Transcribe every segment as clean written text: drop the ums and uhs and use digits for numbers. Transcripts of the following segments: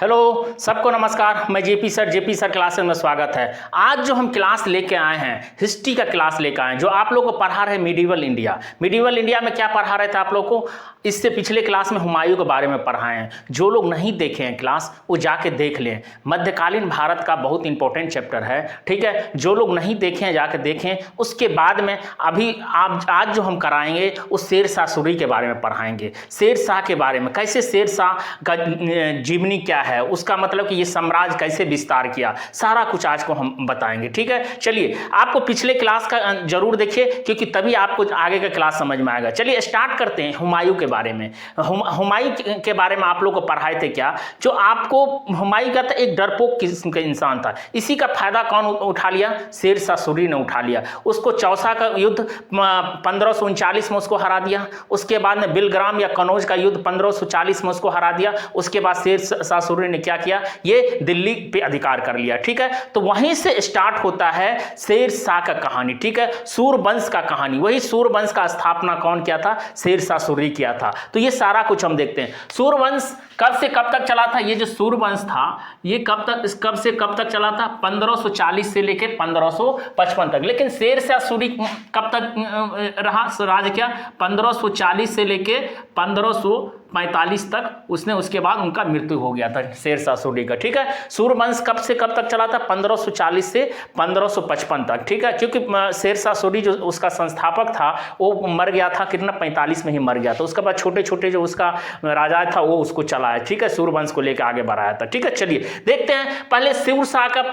Hello सबको नमस्कार। मैं जेपी सर क्लासेस में स्वागत है। आज जो हम क्लास लेके आए हैं हिस्ट्री का क्लास लेके आए हैं, जो आप लोगों को पढ़ा रहे मिडीवल इंडिया में क्या पढ़ा रहे थे आप लोगों को। इससे पिछले क्लास में हुमायूं के बारे में पढ़ाए हैं। जो लोग नहीं देखे हैं क्लास वो जाके देख लें। मध्यकालीन भारत का बहुत इंपॉर्टेंट चैप्टर है, ठीक है। जो लोग नहीं देखे हैं जाके देखें। उसके बाद में अभी आज जो हम कराएंगे उस शेर शाह सूरी के बारे में पढ़ाएंगे। शेर शाह के बारे में, कैसे शेर शाह का जीवनी क्या है, उसका मतलब कि ये साम्राज्य कैसे विस्तार किया, सारा कुछ आज को हम बताएंगे, ठीक है। चलिए, आपको पिछले क्लास का जरूर देखिए क्योंकि तभी आपको आगे का क्लास समझ में आएगा। चलिए स्टार्ट करते हैं हुमायूं के बारे में। हुमायूं के बारे में आप लोग को पढ़ाए थे क्या, जो आपको हुमायूं का था एक डरपोक किस्म का इंसान था। इसी का फायदा कौन उठा लिया? शेर शाह सूरी ने उठा लिया। उसको चौसा का युद्ध 1539 में उसको हरा दिया। उसके बाद में बिलग्राम या कनौज का युद्ध 1540 में उसको हरा दिया। उसके बाद शेर शाह सूरी ने क्या किया, ये दिल्ली पे अधिकार कर लिया, ठीक है। तो वहीं से स्टार्ट होता है शेर शाह का कहानी, ठीक है। सूरवंश का कहानी, वही सूरवंश का स्थापना कौन किया था? शेर शाह सूरी किया था। तो ये सारा कुछ हम देखते हैं। सूरवंश कब से कब तक चला था? ये जो सूरवंश था ये कब से कब तक चला था? 1540 से लेके 1555 तक। लेकिन शेर शाह सूरी कब तक रहा राज किया? 1540 से लेके 1545 तक उसने, उसके बाद उनका मृत्यु हो गया था शेर शाह सूरी का, ठीक है। सूरवंश कब से कब तक चला था? 1540 से 1555 तक, ठीक है। क्योंकि शेर शाह सूरी जो उसका संस्थापक था वो मर गया था, कितना 45 में ही मर गया था। उसके बाद छोटे छोटे जो उसका राजा था वो उसको चलाया, ठीक है। सूरवंश को लेकर आगे बढ़ाया था, ठीक है। चलिए देखते हैं पहले शेर शाह का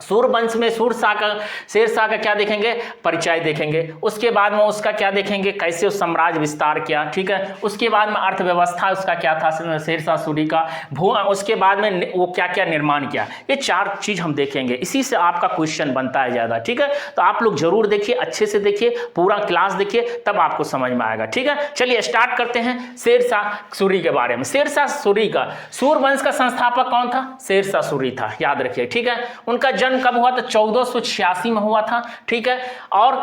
सूरवंश में शेर शाह का क्या देखेंगे? परिचय देखेंगे। उसके बाद में उसका क्या देखेंगे? कैसे उस साम्राज्य विस्तार किया, ठीक है। उसके बाद में अर्थव्यवस्था उसका क्या था शेर शाह सूरी का, उसके बाद में वो क्या क्या निर्माण किया, ये चार चीज हम देखेंगे। इसी से आपका क्वेश्चन बनता है ज्यादा, ठीक है। तो आप लोग जरूर देखिए, अच्छे से देखिए, पूरा क्लास देखिए, तब आपको समझ में आएगा, ठीक है। चलिए स्टार्ट करते हैं शेर शाह सूरी के बारे में। शेर शाह सूरी का, सूरवंश का संस्थापक कौन था? शेर शाह सूरी था, याद रखिए, ठीक है। उनका जन्म कब हुआ था? 1486 में हुआ था, ठीक है। और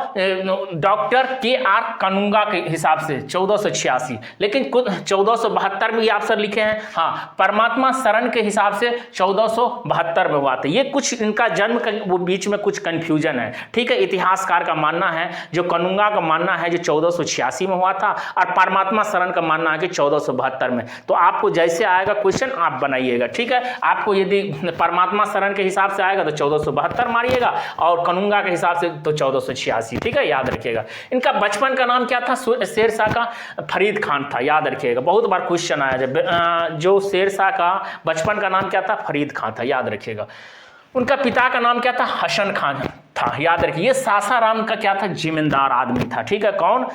डॉक्टर KR कनुंगा के हिसाब से 1486, लेकिन 1472 में ये अफसर लिखे हैं। हाँ, परमात्मा शरण के हिसाब से 1472 में हुआ था। ये कुछ इनका जन्म का वो बीच में कुछ कंफ्यूजन है, ठीक है। इतिहासकार का मानना है, जो कनुंगा का मानना है जो 1486 में हुआ था, और परमात्मा शरण का मानना है कि 1472 में। तो आपको जैसे आएगा क्वेश्चन आप बनाइएगा, ठीक है। आपको यदि परमात्मा शरण के हिसाब से आएगा तो 1472 मारिएगा, और कनुंगा के हिसाब से तो 1486, ठीक है, याद रखिएगा। इनका बचपन का नाम क्या था? शेर शाह का फरीद खान था, याद रखिएगा। बहुत बार क्वेश्चन आया जो शेर शाह का बचपन का नाम क्या था? फरीद खान था, याद रखिएगा। उनका पिता का नाम क्या था? हसन खान था, याद रखिए। ये सासाराम का क्या था? जिम्मेदार आदमी था, ठीक है। कौन?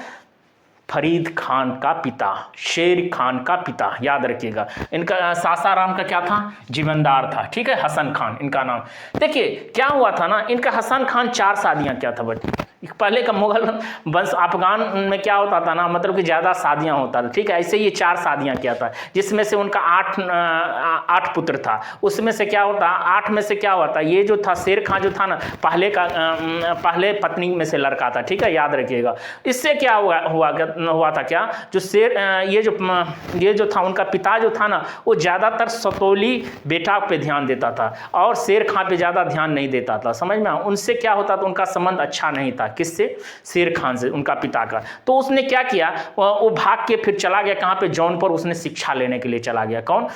फरीद खान का पिता, शेर खान का पिता, याद रखिएगा। इनका सासाराम का क्या था? जिम्मेदार था, ठीक है। हसन खान इनका नाम। देखिए क्या हुआ था ना, इनका हसन खान 4 शादियां क्या था बच्चे। पहले का मुगल वंश अफगान में क्या होता था ना, मतलब कि ज़्यादा शादियां होता था, ठीक है। ऐसे ये 4 शादियां किया था, जिसमें से उनका 8 पुत्र था। उसमें से क्या होता, 8 में से क्या होता, ये जो था शेर खान जो था ना, पहले पत्नी में से लड़का था, ठीक है, याद रखिएगा। इससे क्या हुआ था क्या, जो ये जो था उनका पिता जो था ना, वो ज़्यादातर सतोली बेटा पे ध्यान देता था और शेर खान पे ज़्यादा ध्यान नहीं देता था, समझ में। उनसे क्या होता था, उनका संबंध अच्छा नहीं था। किससे? शेर खान से, उनका पिता का। तो उसने क्या किया, वो भाग के फिर चला गया कहाँ पे? जौनपुर उसने शिक्षा लेने के लिए चला गया। कौन?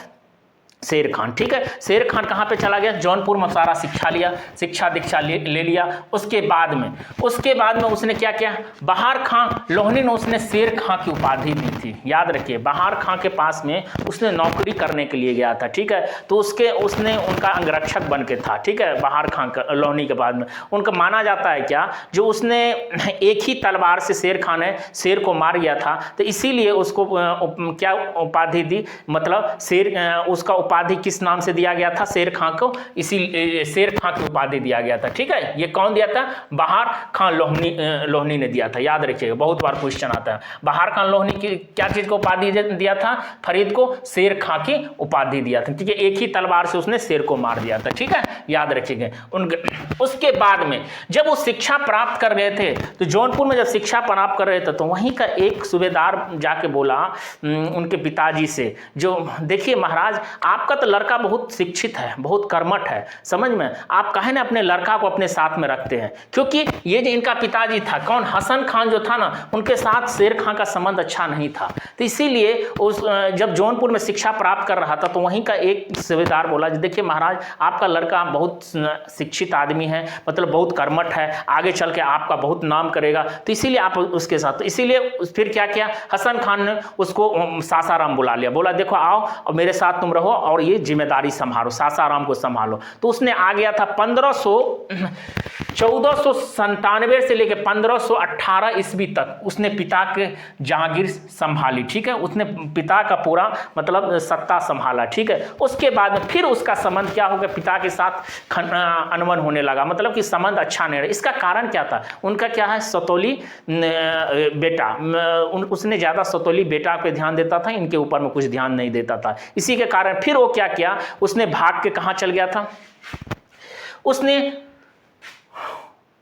शेर खान, ठीक है। शेर खान कहाँ पे चला गया? जौनपुर में सारा शिक्षा लिया, दीक्षा ले लिया। उसके बाद में उसने क्या किया? बहार खां लोहनी ने उसने शेर खां की उपाधि दी थी, याद रखिए। बहार खां के पास में उसने नौकरी करने के लिए गया था, ठीक है। तो उसने उनका अंगरक्षक बन के था, ठीक है। बहार खां का लोहनी के बाद में उनका माना जाता है क्या, जो उसने एक ही तलवार से शेर खान ने शेर को मार गया था, तो इसीलिए उसको क्या उपाधि दी, मतलब शेर, उसका उपाधि किस नाम से दिया गया था शेर खां को, इसी शेर खां की उपाधि दिया गया था। ठीक है, ये कौन दिया था? बहार खां लोहनी ने दिया था, याद रखिएगा, बहुत बार क्वेश्चन आता है। बहार खां लोहनी की क्या चीज को उपाधि दिया था? फरीद को शेर खां की उपाधि दिया था। ठीक है, एक ही तलवार से उसने शेर को मार दिया था। ठीक है, याद रखिएगा। उसके बाद में जब वो शिक्षा प्राप्त कर रहे थे, तो जौनपुर में जब शिक्षा प्राप्त कर रहे थे, तो वहीं का एक सूबेदार जाके बोला उनके पिताजी से, जो देखिए महाराज, आपका तो लड़का बहुत शिक्षित है, बहुत कर्मठ है, समझ में, आप काहे ना अपने लड़का को अपने साथ में रखते हैं। क्योंकि ये जो इनका पिताजी था, कौन, हसन खान जो था ना, उनके साथ शेर खां का संबंध अच्छा नहीं था। तो इसीलिए उस जब जौनपुर में शिक्षा प्राप्त कर रहा था, तो वहीं का एक सूबेदार बोला, देखिए महाराज, आपका लड़का बहुत शिक्षित आदमी है, मतलब बहुत कर्मठ है, आगे चल के आपका बहुत नाम करेगा, तो इसीलिए आप उसके साथ। तो इसीलिए फिर क्या किया, हसन खान ने उसको सासाराम बुला लिया, बोला देखो आओ और मेरे साथ तुम रहो और ये जिम्मेदारी संभालो, सासाराम को संभालो। तो उसने आ गया था 1497 से लेकर 1518 ईस्वी तक उसने पिता के जहांगीर संभाली। ठीक है, उसने पिता का पूरा मतलब सत्ता संभाला। ठीक है, उसके बाद में फिर उसका संबंध क्या हो गया, पिता के साथ अनबन होने लगा, मतलब कि संबंध अच्छा नहीं रहा। इसका कारण क्या था, उनका क्या है, सतोली बेटा, उसने ज़्यादा सतोली बेटा पे ध्यान देता था, इनके ऊपर में कुछ ध्यान नहीं देता था। इसी के कारण फिर वो क्या किया, उसने भाग के कहाँ चल गया था, उसने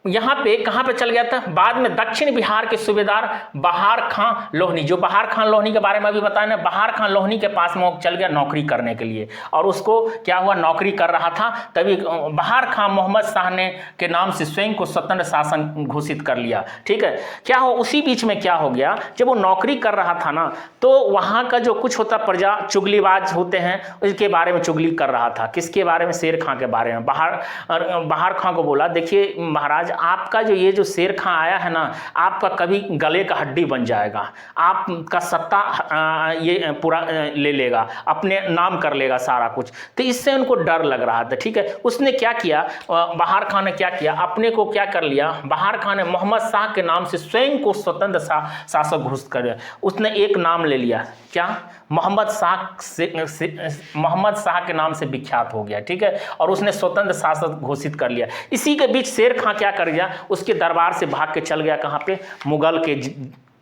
यहाँ पे कहाँ पे चल गया था, बाद में दक्षिण बिहार के सूबेदार बहार खां लोहनी, जो बहार खां लोहनी के बारे में अभी बताया ना, बहार खां लोहनी के पास में वो चल गया नौकरी करने के लिए। और उसको क्या हुआ, नौकरी कर रहा था, तभी बहार खां मोहम्मद शाह ने के नाम से स्वयं को स्वतंत्र शासन घोषित कर लिया। ठीक है, क्या हो, उसी बीच में क्या हो गया, जब वो नौकरी कर रहा था ना, तो वहाँ का जो कुछ होता प्रजा चुगलीबाज होते हैं, उसके बारे में चुगली कर रहा था। किसके बारे में, शेर खां के बारे में। बहार खां को बोला, देखिए महाराज, आपका जो ये जो शेर खां आया है ना, आपका कभी गले का हड्डी बन जाएगा, आपका सत्ता ये पूरा ले लेगा, अपने नाम कर लेगा सारा कुछ। तो इससे उनको डर लग रहा था। ठीक है, उसने क्या किया, बहार खां ने क्या किया, अपने को क्या कर लिया, बहार खां ने मोहम्मद शाह के नाम से स्वयं को स्वतंत्र शासक घोषित कर दिया। उसने एक नाम ले लिया, क्या, मोहम्मद शाह के नाम से विख्यात हो गया। ठीक है, और उसने स्वतंत्र शासक घोषित कर लिया। इसी के बीच शेर खां क्या कर गया, उसके दरबार से भाग के चल गया कहाँ पे, मुगल के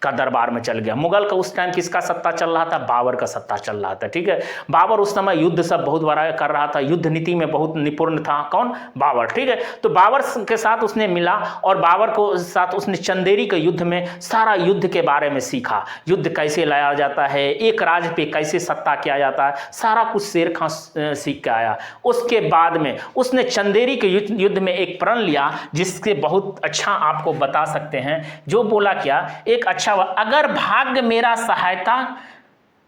का दरबार में चल गया। मुगल का उस टाइम किसका सत्ता चल रहा था, बाबर का सत्ता चल रहा था। ठीक है, बाबर उस समय युद्ध सब बहुत बड़ा कर रहा था, युद्ध नीति में बहुत निपुण था, कौन, बाबर। ठीक है, तो बाबर के साथ उसने मिला और बाबर को साथ उसने चंदेरी के युद्ध में सारा युद्ध के बारे में सीखा, युद्ध कैसे लाया जाता है, एक राज्य पे कैसे सत्ता किया जाता है, सारा कुछ शेर खां सीख के आया। उसके बाद में उसने चंदेरी के युद्ध में एक प्रण लिया, जिससे बहुत अच्छा आपको बता सकते हैं। जो बोला क्या, एक अच्छा, अगर भाग्य मेरा सहायता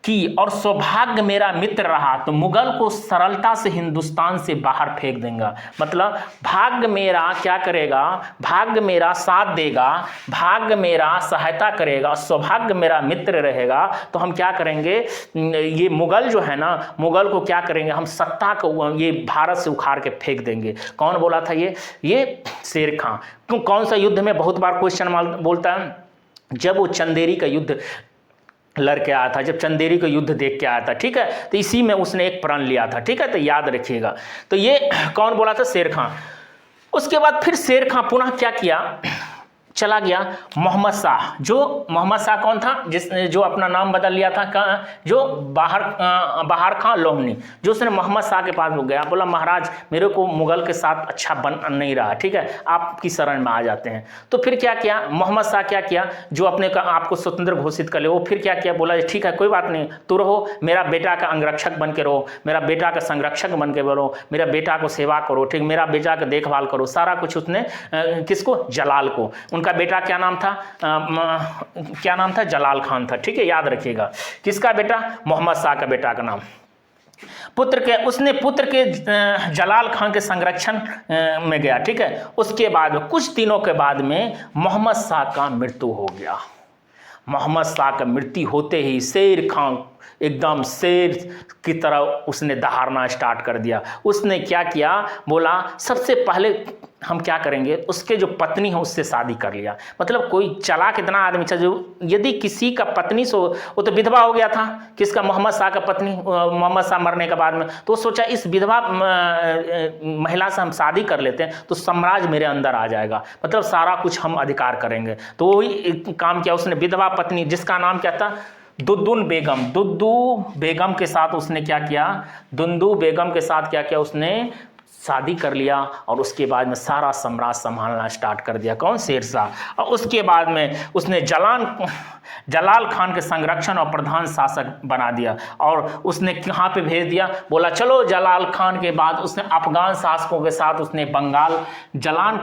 की और सौभाग्य मेरा मित्र रहा, तो मुगल को सरलता से हिंदुस्तान से बाहर फेंक देगा। मतलब भाग्य मेरा क्या करेगा, भाग्य मेरा साथ देगा, भाग्य मेरा सहायता करेगा, सौभाग्य मेरा मित्र रहेगा, तो हम क्या करेंगे, ये मुगल जो है ना, मुगल को क्या करेंगे, हम सत्ता को ये भारत से उखाड़ के फेंक देंगे। कौन बोला था ये शेर खां। कौन सा युद्ध में, बहुत बार क्वेश्चन बोलता है, जब वो चंदेरी का युद्ध लड़के आया था, जब चंदेरी का युद्ध देख के आया था। ठीक है, तो इसी में उसने एक प्रण लिया था। ठीक है, तो याद रखिएगा। तो ये कौन बोला था, शेर खां। उसके बाद फिर शेर खां पुनः क्या किया, चला गया मोहम्मद शाह। जो मोहम्मद शाह कौन था, जो अपना नाम बदल लिया था, जो बहार खां लोहनी, जो उसने मोहम्मद शाह के पास गया, बोला महाराज मेरे को मुगल के साथ अच्छा बन नहीं रहा, ठीक है, आपकी शरण में आ जाते हैं। तो फिर क्या किया मोहम्मद शाह, क्या किया, जो अपने आपको स्वतंत्र घोषित कर ले, वो फिर क्या किया, बोला ठीक है कोई बात नहीं, तू रहो, मेरा बेटा का अंगरक्षक बन के रहो, मेरा बेटा का संरक्षक बन के रहो, मेरा बेटा को सेवा करो, ठीक, मेरा बेटा का देखभाल करो, सारा कुछ उसने किसको, जलाल को। उनका बेटा क्या नाम था, जलाल खान था। ठीक है, याद रखिएगा, किसका बेटा, मोहम्मद शाह का बेटा का नाम। पुत्र के जलाल खान के संरक्षण में गया। ठीक है, उसके बाद कुछ दिनों के बाद में मोहम्मद शाह का मृत्यु हो गया। मोहम्मद शाह का मृत्यु होते ही शेर खां एकदम शेर की तरह उसने दहाड़ना स्टार्ट कर दिया। उसने क्या किया, बोला सबसे पहले हम क्या करेंगे, उसके जो पत्नी है उससे शादी कर लिया। मतलब कोई चालाक इतना आदमी था जो यदि किसी का पत्नी से, वो तो विधवा हो गया था, किसका, मोहम्मद शाह का पत्नी, मोहम्मद शाह मरने के बाद में, तो सोचा इस विधवा महिला से हम शादी कर लेते हैं तो साम्राज्य मेरे अंदर आ जाएगा, मतलब सारा कुछ हम अधिकार करेंगे। तो वही काम किया उसने, विधवा पत्नी जिसका नाम क्या था, दुद्दुन बेगम, दुद्दू बेगम के साथ उसने क्या किया, दुंदू बेगम के साथ क्या किया, उसने शादी कर लिया और उसके बाद में सारा साम्राज्य संभालना स्टार्ट कर दिया। कौन, शेरशाह। और उसके बाद में उसने जलाल खान के संरक्षण और प्रधान शासक बना दिया और उसने कहाँ पे भेज दिया, बोला चलो जलाल खान के बाद उसने अफगान शासकों के साथ उसने बंगाल, जलाल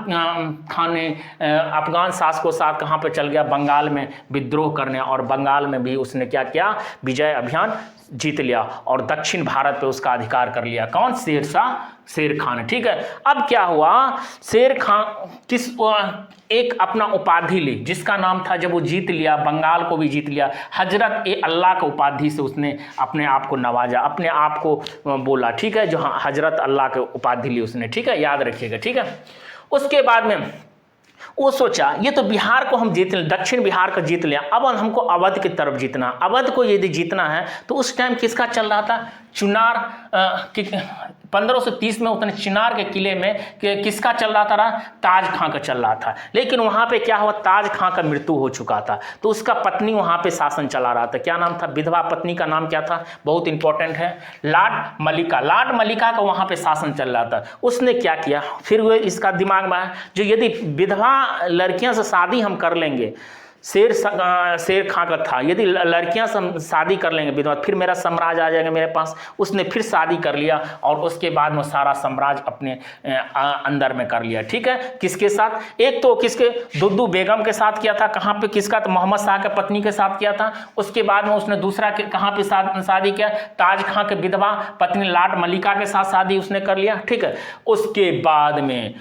खान ने अफगान शासकों के साथ कहाँ पे चल गया, बंगाल में विद्रोह करने, और बंगाल में भी उसने क्या किया, विजय अभियान जीत लिया और दक्षिण भारत पे उसका अधिकार कर लिया। कौन, शेर खान। ठीक है, अब क्या हुआ, शेर खान एक अपना उपाधि ली जिसका नाम था, जब वो जीत लिया बंगाल को भी जीत लिया, हजरत ए अल्लाह के उपाधि से उसने अपने आप को नवाजा, अपने आप को बोला। ठीक है, जो हजरत अल्लाह के उपाधि ली उसने। ठीक है, याद रखिएगा। ठीक है, उसके बाद में वो सोचा ये तो बिहार को हम जीत लें, दक्षिण बिहार को जीत लिया, अब हमको अवध की तरफ जीतना, अवध को यदि जीतना है तो उस टाइम किसका चल रहा था, चुनार 1530 में उतने चिनार के किले में किसका चल रहा था, ताज खां का चल रहा था। लेकिन वहाँ पे क्या हुआ, ताज खां का मृत्यु हो चुका था, तो उसका पत्नी वहाँ पे शासन चला रहा था। क्या नाम था, विधवा पत्नी का नाम क्या था, बहुत इंपॉर्टेंट है, लाड मलिका। लाड मलिका का वहाँ पे शासन चल रहा था। उसने क्या किया, फिर वो इसका दिमाग में आया जो यदि विधवा लड़कियां से शादी हम कर लेंगे, शेर खां का था, यदि लड़कियां से शादी कर लेंगे विधवा, फिर मेरा साम्राज्य आ जाएगा मेरे पास। उसने फिर शादी कर लिया और उसके बाद में सारा साम्राज्य अपने अंदर में कर लिया। ठीक है, किसके साथ, एक तो किसके, दुद्दू बेगम के साथ किया था, कहाँ पे किसका, तो मोहम्मद शाह के पत्नी के साथ किया था। उसके बाद में उसने दूसरा कहाँ पे शादी किया, ताज खां के विधवा पत्नी लाड मलिका के साथ शादी उसने कर लिया। ठीक है, उसके बाद में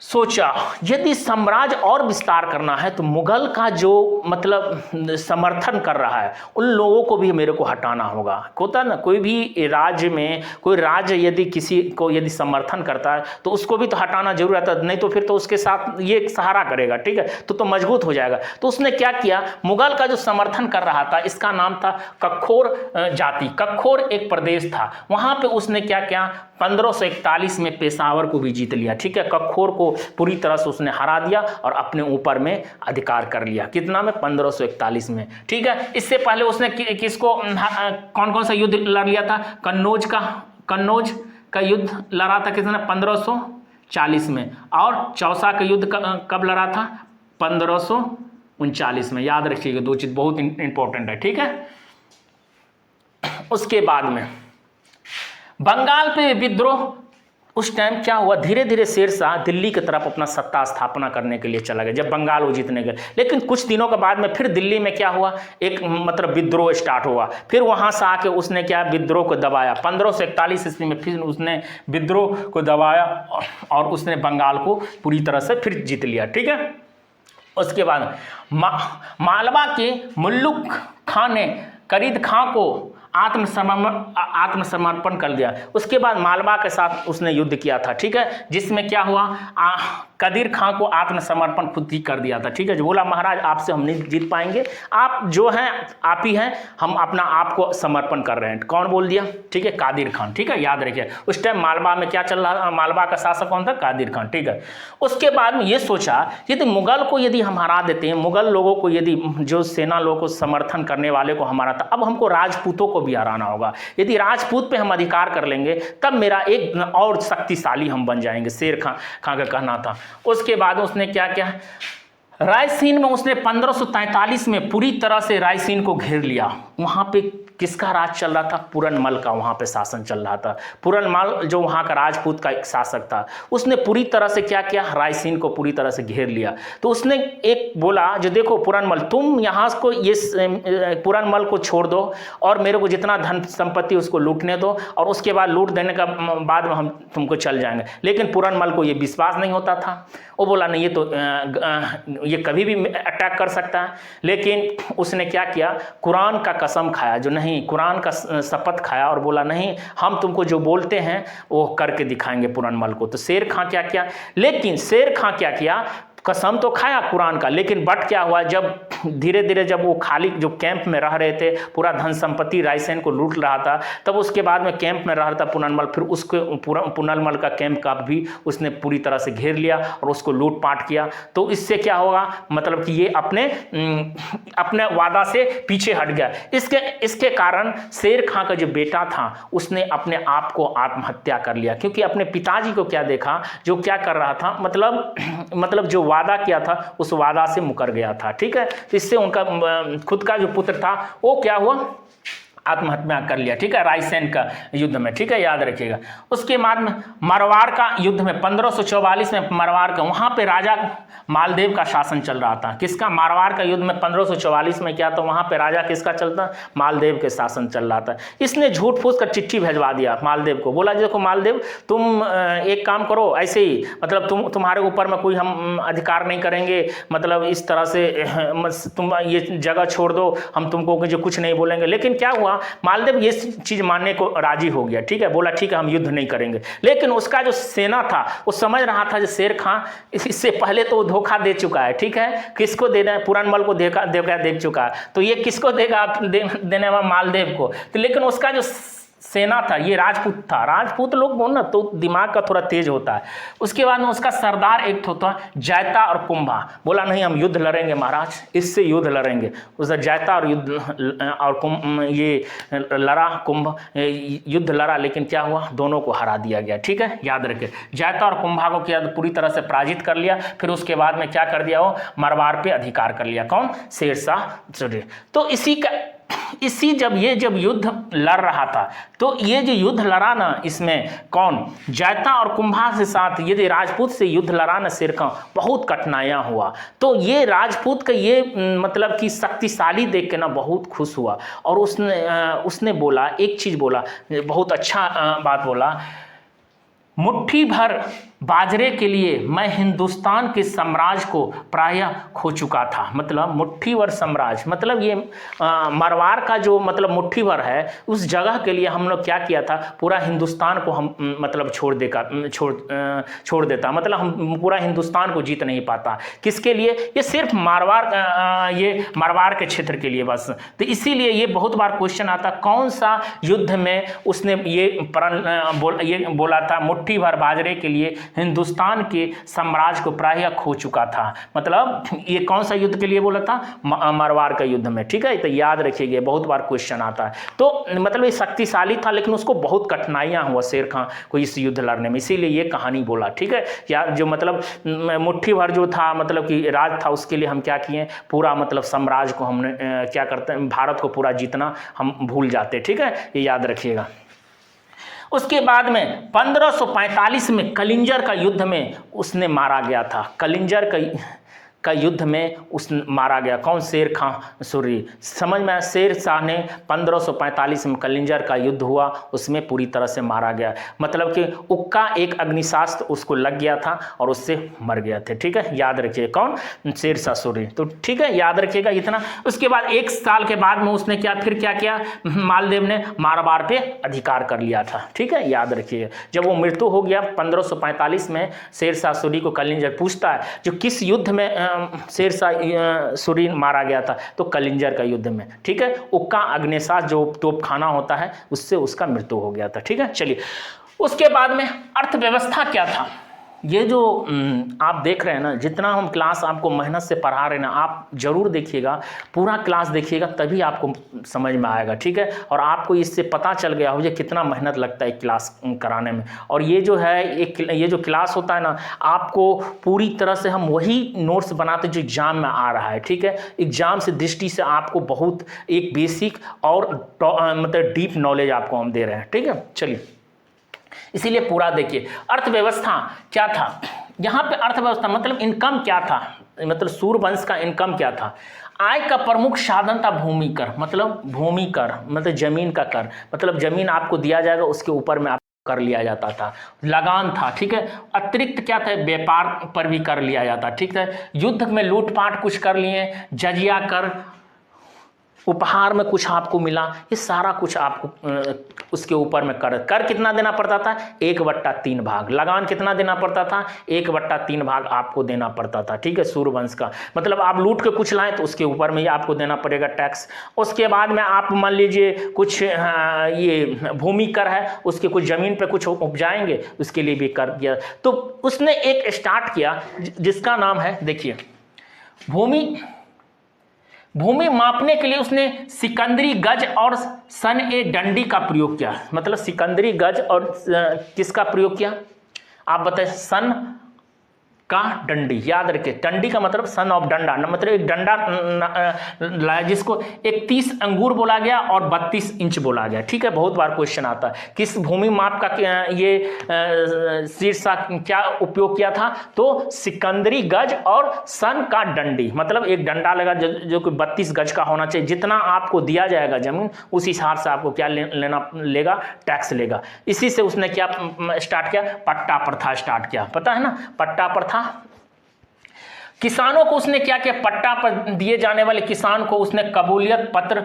सोचा यदि साम्राज्य और विस्तार करना है तो मुगल का जो मतलब समर्थन कर रहा है उन लोगों को भी मेरे को हटाना होगा। होता ना, कोई भी राज्य में कोई राज्य यदि किसी को यदि समर्थन करता है तो उसको भी तो हटाना जरूर आता है, नहीं तो फिर तो उसके साथ ये सहारा करेगा। ठीक है, तो मजबूत हो जाएगा। तो उसने क्या किया, मुगल का जो समर्थन कर रहा था इसका नाम था कखोर जाति। कखोर एक प्रदेश था, वहां पे उसने क्या किया, 1541 में पेशावर को भी जीत लिया। ठीक है, कखोर को पूरी तरह से उसने हरा दिया और अपने ऊपर में अधिकार कर लिया। कितना में, 1541 में। ठीक है, इससे पहले उसने किसको, कौन कौन सा युद्ध लड़ लिया था, कन्नौज का युद्ध लड़ा था किसने, 1540 में, और चौसा का युद्ध कब लड़ा था, 1539 में। याद रखिएगा, दो चीज बहुत इंपॉर्टेंट है। ठीक है, उसके बाद में बंगाल पे विद्रोह, उस टाइम क्या हुआ, धीरे धीरे शेरशाह दिल्ली की तरफ अपना सत्ता स्थापना करने के लिए चला गया जब बंगाल वो जीतने गए। लेकिन कुछ दिनों के बाद में फिर दिल्ली में क्या हुआ, एक मतलब विद्रोह स्टार्ट हुआ। फिर वहां से आके उसने क्या, विद्रोह को दबाया। 1541 ईस्वी में फिर उसने विद्रोह को दबाया और उसने बंगाल को पूरी तरह से फिर जीत लिया। ठीक है, उसके बाद मालवा के मुल्लुक खां ने करीद खां को आत्मसमर्पण कर दिया। उसके बाद मालवा के साथ उसने युद्ध किया था। ठीक है, जिसमें क्या हुआ, कदीर खां को आत्मसमर्पण खुद ही कर दिया था। ठीक है, जो बोला महाराज आपसे हम नहीं जीत पाएंगे, आप जो हैं आप ही हैं, हम अपना आप को समर्पण कर रहे हैं। कौन बोल दिया, ठीक है, कादिर खान। ठीक है, याद रखिए उस टाइम मालवा में क्या चल रहा, मालवा का शासक कौन था, कादिर खान। ठीक है, उसके बाद में ये सोचा यदि मुगल को यदि हम हरा देते हैं, मुगल लोगों को यदि जो सेना लोगों को समर्थन करने वाले को हमारा था, अब हमको राजपूतों को भी हराना होगा। यदि राजपूत पे हम अधिकार कर लेंगे तब मेरा एक और शक्तिशाली हम बन जाएंगे, शेर खां का कहना था। उसके बाद उसने क्या किया, रायसीन में उसने 1543 में पूरी तरह से रायसीन को घेर लिया। वहां पे किसका राज चल रहा था, पूरनमल का वहां पे शासन चल रहा था। पूरनमल जो वहां का राजपूत का एक शासक था, उसने पूरी तरह से क्या किया, रायसीन को पूरी तरह से घेर लिया। तो उसने एक बोला, जो देखो पूरनमल, तुम यहाँ को ये पूरनमल को छोड़ दो और मेरे को जितना धन संपत्ति उसको लूटने दो, और उसके बाद लूट देने का बाद में हम तुमको चल जाएंगे। लेकिन पूरनमल को ये विश्वास नहीं होता था। वो बोला नहीं, ये कभी भी अटैक कर सकता है। लेकिन उसने क्या किया, कुरान का कसम खाया, जो नहीं, कुरान का शपथ खाया और बोला नहीं, हम तुमको जो बोलते हैं वो करके दिखाएंगे पुरनमल को। तो शेर खां क्या किया, लेकिन शेर खां क्या किया, कसम तो खाया कुरान का, लेकिन बट क्या हुआ, जब धीरे धीरे जब वो खाली जो कैंप में रह रहे थे, पूरा धन संपत्ति रायसेन को लूट रहा था, तब उसके बाद में कैंप में रह रहा था पुनर्मल, फिर उसको पुनर्मल का कैंप का भी उसने पूरी तरह से घेर लिया और उसको लूटपाट किया। तो इससे क्या होगा, मतलब कि ये अपने वादा से पीछे हट गया। इसके कारण शेर खां का जो बेटा था उसने अपने आप को आत्महत्या कर लिया, क्योंकि अपने पिताजी को क्या देखा, जो क्या कर रहा था, मतलब जो वादा किया था उस वादा से मुकर गया था। ठीक है, इससे उनका खुद का जो पुत्र था वो क्या हुआ, आत्महत्या कर लिया। ठीक है, रायसेन का युद्ध में। ठीक है, याद रखिएगा। उसके बाद में मारवाड़ का युद्ध में 1544 में मारवाड़ का, वहां पे राजा मालदेव का शासन चल रहा था। किसका, मारवाड़ का युद्ध में 1544 में क्या, तो वहां पे राजा किसका चलता, मालदेव के शासन चल रहा था। इसने झूठ फूस कर चिट्ठी भेजवा दिया मालदेव को, बोला देखो मालदेव, तुम एक काम करो, ऐसे ही मतलब तुम्हारे ऊपर में कोई हम अधिकार नहीं करेंगे, मतलब इस तरह से तुम ये जगह छोड़ दो, हम तुमको जो कुछ नहीं बोलेंगे। लेकिन क्या हुआ, मालदेव ये चीज मानने को राजी हो गया। ठीक है, बोला ठीक है हम युद्ध नहीं करेंगे। लेकिन उसका जो सेना था वो समझ रहा था जो शेर खां इससे पहले तो धोखा दे चुका है। ठीक है, किसको देना है, पुरनमल को धोखा दे चुका है, तो ये किसको देगा, देने वाला मालदेव को। तो लेकिन उसका जो सेना था ये राजपूत था, राजपूत लोग बोलना तो दिमाग का थोड़ा तेज होता है। उसके बाद में उसका सरदार एक होता जैता और कुंभा, बोला नहीं हम युद्ध लड़ेंगे महाराज, इससे युद्ध लड़ेंगे। उसका जैता और युद्ध और ये लड़ा, कुंभ युद्ध लड़ा, लेकिन क्या हुआ, दोनों को हरा दिया गया। ठीक है, याद रखे, जैता और कुंभा को क्या पूरी तरह से पराजित कर लिया। फिर उसके बाद में क्या कर दिया, वो मारवाड़ पे अधिकार कर लिया। कौन, शेरशाह सूरी। तो जब युद्ध लड़ रहा था, तो ये जो युद्ध लड़ा ना, इसमें कौन, जैता और कुंभा से साथ यदि राजपूत से युद्ध लड़ा ना शेर खां, बहुत कठिनाइयां हुआ। तो ये राजपूत का ये मतलब कि शक्तिशाली देख के ना बहुत खुश हुआ, और उसने बोला एक चीज बोला, बहुत अच्छा बात बोला, मुट्ठी भर बाजरे के लिए मैं हिंदुस्तान के साम्राज्य को प्रायः खो चुका था। मतलब मुट्ठी भर साम्राज्य, मतलब ये मारवाड़ का जो मतलब मुट्ठी भर है, उस जगह के लिए हम लोग क्या किया था, पूरा हिंदुस्तान को हम मतलब छोड़ देता, मतलब हम पूरा हिंदुस्तान को जीत नहीं पाता। किसके लिए, ये सिर्फ मारवाड़ के क्षेत्र के लिए बस। तो इसीलिए ये बहुत बार क्वेश्चन आता, कौन सा युद्ध में उसने ये बोला था, मुट्ठी भर बाजरे के लिए हिंदुस्तान के साम्राज्य को प्रायः खो चुका था। मतलब ये कौन सा युद्ध के लिए बोला था, मारवाड़ का युद्ध में। ठीक है, तो याद रखिएगा, बहुत बार क्वेश्चन आता है। तो मतलब ये शक्तिशाली था, लेकिन उसको बहुत कठिनाइयां हुआ शेर खां को इस युद्ध लड़ने में, इसीलिए ये कहानी बोला। ठीक है, या जो मतलब मुट्ठी भर जो था, मतलब कि राज था, उसके लिए हम क्या किए, पूरा मतलब साम्राज्य को हमने क्या करते हैं, भारत को पूरा जीतना हम भूल जाते। ठीक है, ये याद रखिएगा। उसके बाद में 1545 में कलिंजर का युद्ध में उसने मारा गया था। कलिंजर का युद्ध में उस मारा गया। कौन, शेर खां सूरी। समझ में, शेर शाह ने 1545 में कलिंजर का युद्ध हुआ, उसमें पूरी तरह से मारा गया। मतलब कि उक्का एक अग्निशास्त्र उसको लग गया था और उससे मर गया थे। ठीक है, याद रखिए, कौन, शेरशाह सूरी। तो ठीक है, याद रखिएगा इतना। उसके बाद 1 साल के बाद में उसने फिर क्या किया, मालदेव ने मारवाड़ पे अधिकार कर लिया था। ठीक है, याद रखिए। जब वो मृत्यु हो गया 1545 में, शेरशाह सूरी को कलिंजर पूछता है जो किस युद्ध में शेरशाह सूरी मारा गया था, तो कलिंजर का युद्ध में। ठीक है, उक्का अग्निशास्त्र जो तोपखाना होता है उससे उसका मृत्यु हो गया था। ठीक है, चलिए। उसके बाद में अर्थव्यवस्था क्या था, ये जो आप देख रहे हैं ना, जितना हम क्लास आपको मेहनत से पढ़ा रहे हैं ना, आप जरूर देखिएगा, पूरा क्लास देखिएगा, तभी आपको समझ में आएगा। ठीक है, और आपको इससे पता चल गया हो कितना मेहनत लगता है क्लास कराने में। और ये जो है ये जो क्लास होता है ना, आपको पूरी तरह से हम वही नोट्स बनाते जो एग्जाम में आ रहा है। ठीक है, एग्जाम से दृष्टि से आपको बहुत एक बेसिक और मतलब डीप नॉलेज आपको हम दे रहे हैं। ठीक है, चलिए, इसीलिए पूरा देखिए। अर्थव्यवस्था क्या था, यहाँ पे अर्थव्यवस्था मतलब इनकम क्या था, मतलब सूर्यवंश का इनकम क्या था। आय का प्रमुख साधन था भूमि कर, मतलब भूमि कर मतलब जमीन का कर, मतलब जमीन आपको दिया जाएगा, उसके ऊपर में आप कर लिया जाता था, लगान था, ठीक है। अतिरिक्त क्या था, व्यापार पर भी कर लिया जाता, ठीक है। युद्ध में लूटपाट कुछ कर लिए, जजिया कर, उपहार में कुछ आपको मिला, ये सारा कुछ आपको उसके ऊपर में कर कितना देना पड़ता था, 1/3 भाग। लगान कितना देना पड़ता था, 1/3 भाग आपको देना पड़ता था, ठीक है, सूर्यवंश का। मतलब आप लूट के कुछ लाएं तो उसके ऊपर में ही आपको देना पड़ेगा टैक्स। उसके बाद में आप मान लीजिए कुछ ये भूमि कर है, उसके कुछ जमीन पे कुछ उपजाएंगे, उसके लिए भी कर दिया। तो उसने एक स्टार्ट किया जिसका नाम है, देखिए, भूमि मापने के लिए उसने सिकंदरी गज और सन ए डंडी का प्रयोग किया। मतलब सिकंदरी गज और किसका प्रयोग किया, आप बताएं, सन का डंडी, याद रखिए, डंडी का मतलब सन ऑफ डंडा, मतलब एक डंडा लाया जिसको 31 अंगूर बोला गया और 32 इंच बोला गया, ठीक है। बहुत बार क्वेश्चन आता है किस भूमि माप का ये शीर्षक क्या उपयोग किया था, तो सिकंदरी गज और सन का डंडी, मतलब एक डंडा लगा जो कि 32 गज का होना चाहिए। जितना आपको दिया जाएगा जमीन उस हिसाब से आपको क्या लेगा, टैक्स लेगा। इसी से उसने क्या स्टार्ट किया, पट्टा प्रथा स्टार्ट किया, पता है ना, पट्टा प्रथा। किसानों को उसने क्या किया, पट्टा पर दिए जाने वाले किसान को उसने कबूलियत पत्र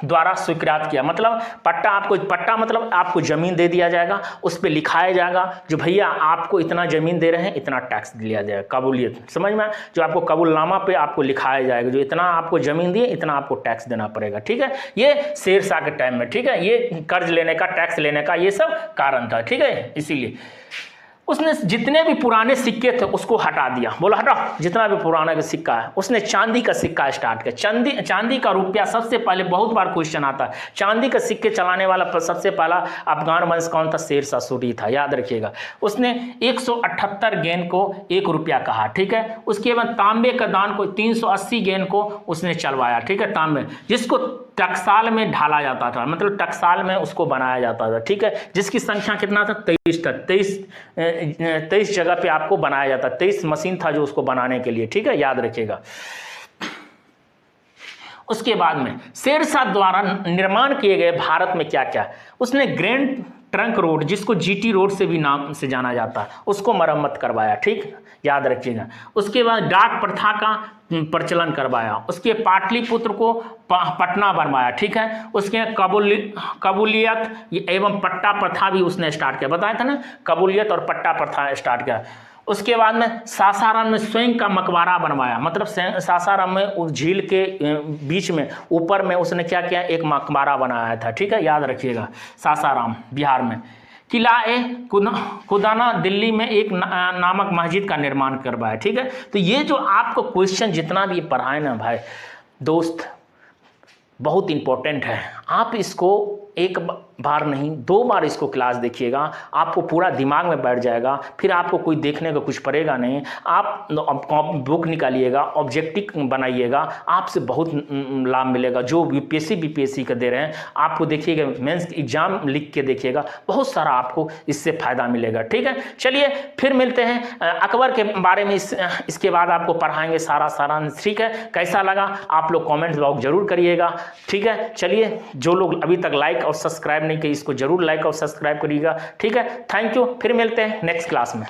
द्वारा स्वीकृत किया। मतलब पट्टा मतलब आपको जमीन दे दिया जाएगा, उस पर लिखाया जाएगा जो भैया आपको इतना जमीन दे रहे हैं, इतना टैक्स दिया जाएगा, कबूलियत, समझ में, जो आपको कबूलनामा पे आपको लिखाया जाएगा, जो इतना आपको जमीन दिए इतना आपको टैक्स देना पड़ेगा, ठीक है। ये शेरशाह के टाइम में, ठीक है, ये कर्ज लेने का, टैक्स लेने का ये सब कारण था, ठीक है। इसीलिए उसने जितने भी पुराने सिक्के थे उसको हटा दिया, बोला हटाओ, जितना भी पुराना का सिक्का है। उसने चांदी का सिक्का स्टार्ट किया, चांदी का रुपया। सबसे पहले बहुत बार क्वेश्चन आता है, चांदी के सिक्के चलाने वाला सबसे पहला अफगान वंश कौन था, शेरशाह सूरी था, याद रखिएगा। उसने 178 गेंद को 1 रुपया कहा, ठीक है। उसके बाद तांबे का दान को 380 गेंद को उसने चलवाया, ठीक है, तांबे, जिसको टकसाल में ढाला जाता था, मतलब टकसाल में उसको बनाया जाता था, ठीक है, जिसकी संख्या कितना था, 23 जगह पे आपको बनाया जाता, 23 मशीन था जो उसको बनाने के लिए, ठीक है, याद रखिएगा। उसके बाद में शेरशाह द्वारा निर्माण किए गए भारत में क्या क्या, उसने ग्रैंड ट्रंक रोड, जिसको जीटी रोड से भी नाम से जाना जाता है, उसको मरम्मत करवाया, ठीक, याद रखिएगा। उसके बाद डाक प्रथा का प्रचलन करवाया, उसके पाटलिपुत्र को पटना बनवाया, ठीक है। उसके कबूलियत एवं पट्टा प्रथा भी उसने स्टार्ट किया, बताया था ना, कबूलियत और पट्टा प्रथा स्टार्ट किया। उसके बाद में सासाराम में स्वयं का मकबरा बनवाया, मतलब सासाराम में उस झील के बीच में ऊपर में उसने क्या किया, एक मकबरा बनाया था, ठीक है, याद रखिएगा। सासाराम बिहार में। किला ए खुदाना दिल्ली में एक नामक मस्जिद का निर्माण करवाया, ठीक है। तो ये जो आपको क्वेश्चन जितना भी पढ़ाए ना भाई दोस्त, बहुत इंपॉर्टेंट है। आप इसको एक बार नहीं 2 बार इसको क्लास देखिएगा, आपको पूरा दिमाग में बैठ जाएगा, फिर आपको कोई देखने को कुछ पड़ेगा नहीं। आप बुक निकालिएगा, ऑब्जेक्टिव बनाइएगा, आपसे बहुत लाभ मिलेगा। जो यूपीएससी बीपीएससी का दे रहे हैं, आपको देखिएगा, मेंस एग्जाम लिख के देखिएगा, बहुत सारा आपको इससे फायदा मिलेगा, ठीक है। चलिए फिर मिलते हैं, अकबर के बारे में इसके बाद आपको पढ़ाएंगे सारांश, ठीक है। कैसा लगा आप लोग कॉमेंट बॉक्स जरूर करिएगा, ठीक है। चलिए, जो लोग अभी तक लाइक और सब्सक्राइब नहीं किए, इसको जरूर लाइक और सब्सक्राइब करिएगा, ठीक है। थैंक यू, फिर मिलते हैं नेक्स्ट क्लास में।